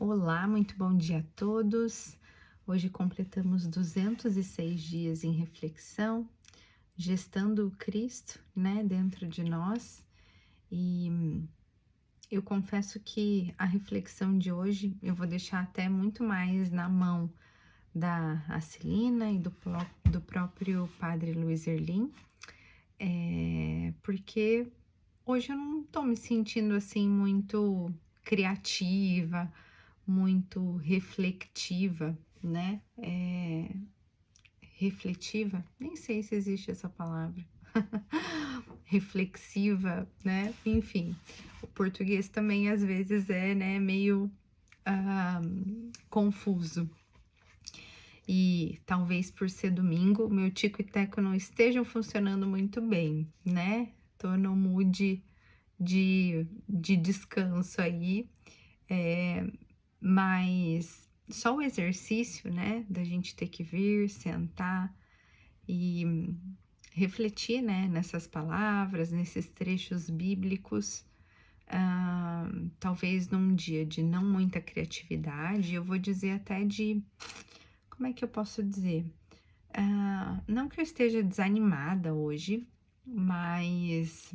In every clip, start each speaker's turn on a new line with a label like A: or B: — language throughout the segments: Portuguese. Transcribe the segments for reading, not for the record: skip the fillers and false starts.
A: Olá, muito bom dia a todos. Hoje completamos 206 dias em reflexão, gestando o Cristo, né, dentro de nós. E eu confesso que a reflexão de hoje eu vou deixar até muito mais na mão da Acilina e do próprio Padre Luiz Erlim, porque hoje eu não estou me sentindo assim muito criativa, muito reflexiva, né? Refletiva, nem sei se existe essa palavra. Reflexiva, né? Enfim, o português também às vezes é, né, meio confuso. E talvez por ser domingo, meu tico e teco não estejam funcionando muito bem, né? Tô no mood de descanso aí, mas só o exercício, né, da gente ter que vir, sentar e refletir, né, nessas palavras, nesses trechos bíblicos, talvez num dia de não muita criatividade, eu vou dizer até como é que eu posso dizer? Não que eu esteja desanimada hoje, mas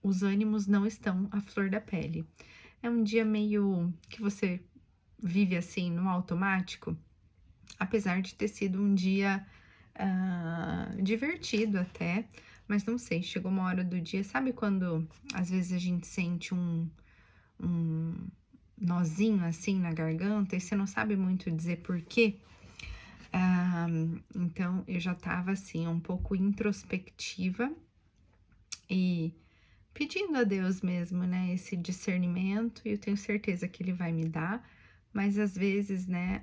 A: os ânimos não estão à flor da pele. É um dia meio que você vive assim no automático, apesar de ter sido um dia divertido até, mas não sei, chegou uma hora do dia, sabe quando às vezes a gente sente um nozinho assim na garganta e você não sabe muito dizer por quê? Então eu já tava assim um pouco introspectiva e pedindo a Deus mesmo, né, esse discernimento, e eu tenho certeza que Ele vai me dar, mas às vezes, né,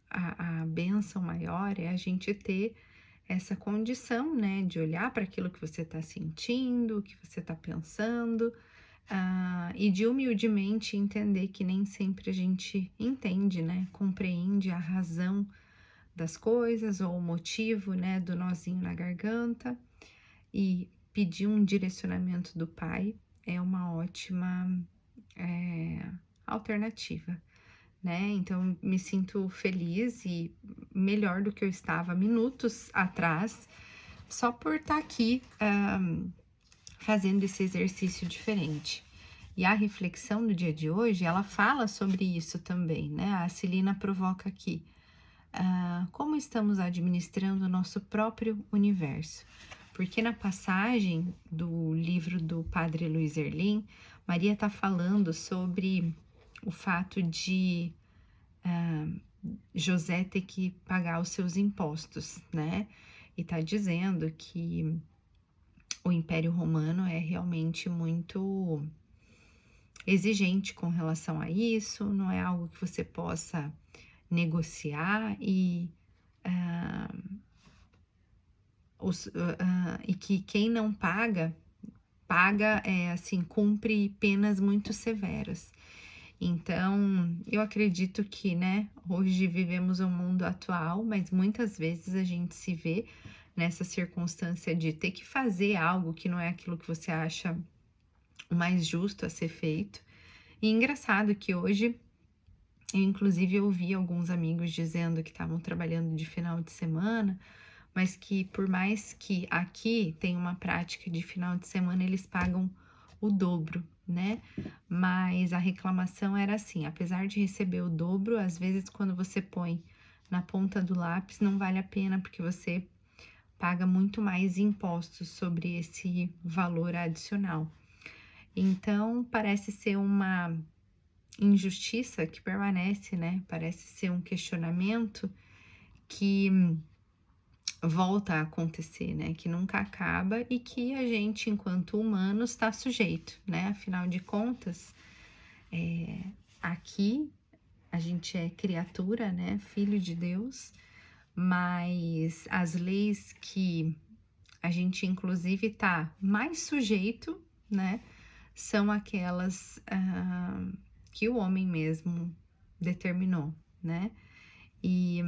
A: a bênção maior é a gente ter essa condição, né, de olhar para aquilo que você está sentindo, que você está pensando, e de humildemente entender que nem sempre a gente entende, né, compreende a razão das coisas ou o motivo, né, do nozinho na garganta, e pedir um direcionamento do Pai é uma ótima alternativa, né? Então me sinto feliz e melhor do que eu estava minutos atrás, só por estar aqui fazendo esse exercício diferente. E a reflexão do dia de hoje, ela fala sobre isso também, né? A Celina provoca aqui. Como estamos administrando o nosso próprio universo? Porque na passagem do livro do Padre Luiz Erlim, Maria está falando sobre o fato de José ter que pagar os seus impostos, né? E está dizendo que o Império Romano é realmente muito exigente com relação a isso, não é algo que você possa negociar e que quem não paga, assim, cumpre penas muito severas. Então, eu acredito que, né, hoje vivemos um mundo atual, mas muitas vezes a gente se vê nessa circunstância de ter que fazer algo que não é aquilo que você acha o mais justo a ser feito. E engraçado que hoje, eu inclusive ouvi alguns amigos dizendo que estavam trabalhando de final de semana, mas que por mais que aqui tem uma prática de final de semana, eles pagam o dobro, né? Mas a reclamação era assim, apesar de receber o dobro, às vezes quando você põe na ponta do lápis não vale a pena, porque você paga muito mais impostos sobre esse valor adicional. Então, parece ser uma injustiça que permanece, né? Parece ser um questionamento que volta a acontecer, né? Que nunca acaba e que a gente, enquanto humanos, está sujeito, né? Afinal de contas, aqui a gente é criatura, né? Filho de Deus, mas as leis que a gente, inclusive, tá mais sujeito, né? São aquelas que o homem mesmo determinou, né? E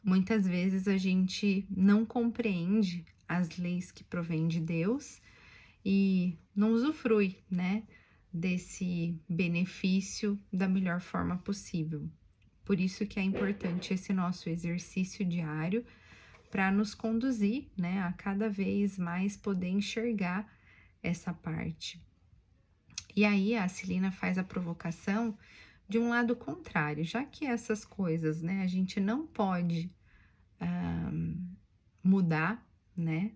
A: muitas vezes a gente não compreende as leis que provêm de Deus e não usufrui, né, desse benefício da melhor forma possível. Por isso que é importante esse nosso exercício diário para nos conduzir, né, a cada vez mais poder enxergar essa parte. E aí a Celina faz a provocação de um lado contrário, já que essas coisas, né, a gente não pode mudar, né,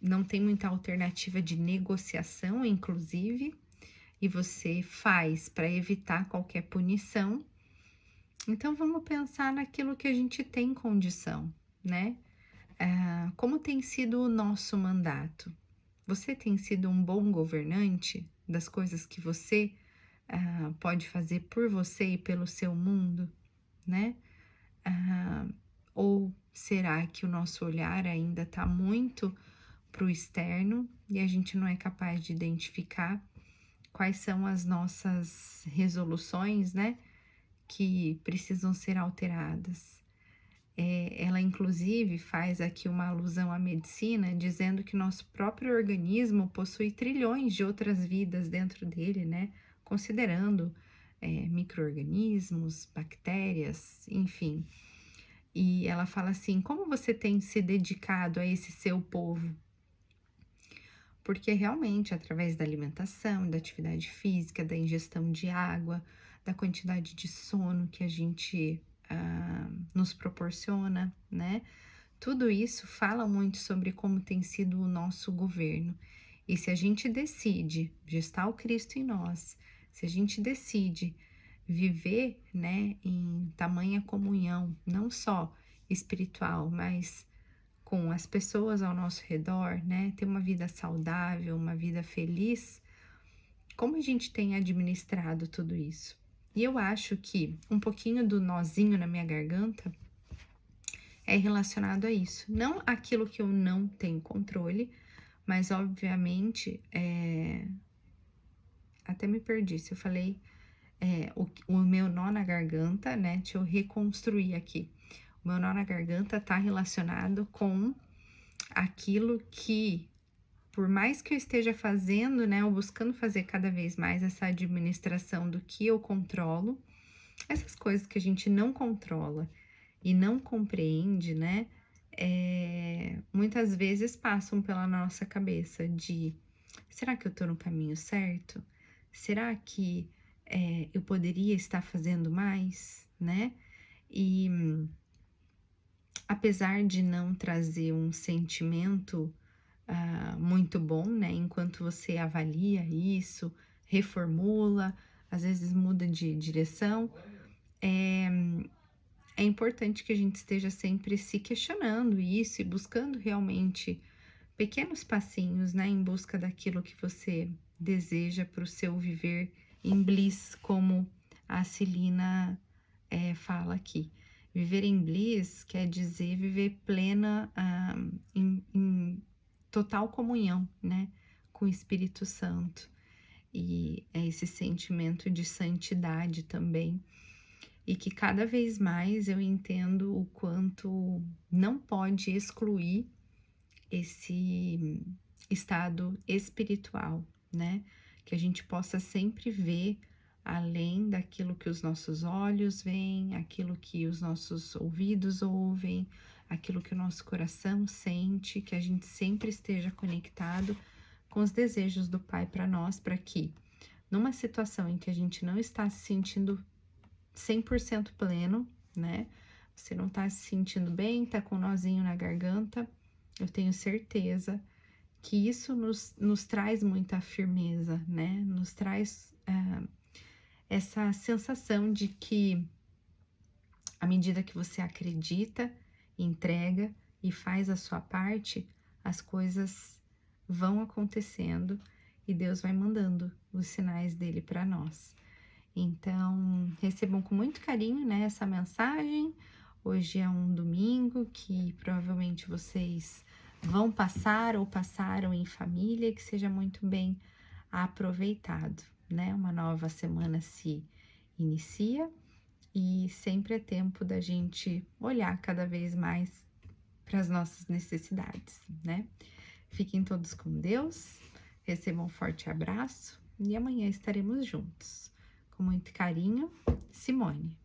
A: não tem muita alternativa de negociação, inclusive, e você faz para evitar qualquer punição. Então vamos pensar naquilo que a gente tem condição, né? Como tem sido o nosso mandato? Você tem sido um bom governante das coisas que você pode fazer por você e pelo seu mundo, né? Ou será que o nosso olhar ainda está muito para o externo e a gente não é capaz de identificar quais são as nossas resoluções, né, que precisam ser alteradas? Ela, inclusive, faz aqui uma alusão à medicina, dizendo que nosso próprio organismo possui trilhões de outras vidas dentro dele, né? Considerando micro-organismos, bactérias, enfim. E ela fala assim: como você tem se dedicado a esse seu povo? Porque realmente, através da alimentação, da atividade física, da ingestão de água, da quantidade de sono que a gente nos proporciona, né? Tudo isso fala muito sobre como tem sido o nosso governo. E se a gente decide gestar o Cristo em nós, se a gente decide viver, né, em tamanha comunhão, não só espiritual, mas com as pessoas ao nosso redor, né, ter uma vida saudável, uma vida feliz, como a gente tem administrado tudo isso? E eu acho que um pouquinho do nozinho na minha garganta é relacionado a isso. Não aquilo que eu não tenho controle, mas obviamente, até me perdi se eu falei o meu nó na garganta, né? Deixa eu reconstruir aqui. O meu nó na garganta tá relacionado com aquilo que, por mais que eu esteja fazendo, né, ou buscando fazer cada vez mais essa administração do que eu controlo, essas coisas que a gente não controla e não compreende, né, muitas vezes passam pela nossa cabeça de: será que eu tô no caminho certo? Será que eu poderia estar fazendo mais, né? E apesar de não trazer um sentimento muito bom, né? Enquanto você avalia isso, reformula, às vezes muda de direção, é importante que a gente esteja sempre se questionando isso e buscando realmente pequenos passinhos, né? Em busca daquilo que você deseja para o seu viver em bliss, como a Celina fala aqui. Viver em bliss quer dizer viver plena em total comunhão, né, com o Espírito Santo. E é esse sentimento de santidade também. E que cada vez mais eu entendo o quanto não pode excluir esse estado espiritual, né? Que a gente possa sempre ver além daquilo que os nossos olhos veem, aquilo que os nossos ouvidos ouvem, aquilo que o nosso coração sente, que a gente sempre esteja conectado com os desejos do Pai para nós, para que, numa situação em que a gente não está se sentindo 100% pleno, né? Você não tá se sentindo bem, tá com um nozinho na garganta, eu tenho certeza que isso nos traz muita firmeza, né? Nos traz essa sensação de que, à medida que você acredita, entrega e faz a sua parte, as coisas vão acontecendo e Deus vai mandando os sinais dele para nós. Então, recebam com muito carinho, né, essa mensagem. Hoje é um domingo que provavelmente vocês vão passar ou passaram em família, que seja muito bem aproveitado, né? Uma nova semana se inicia e sempre é tempo da gente olhar cada vez mais para as nossas necessidades, né? Fiquem todos com Deus, Receba um forte abraço e amanhã estaremos juntos. Com muito carinho, Simone.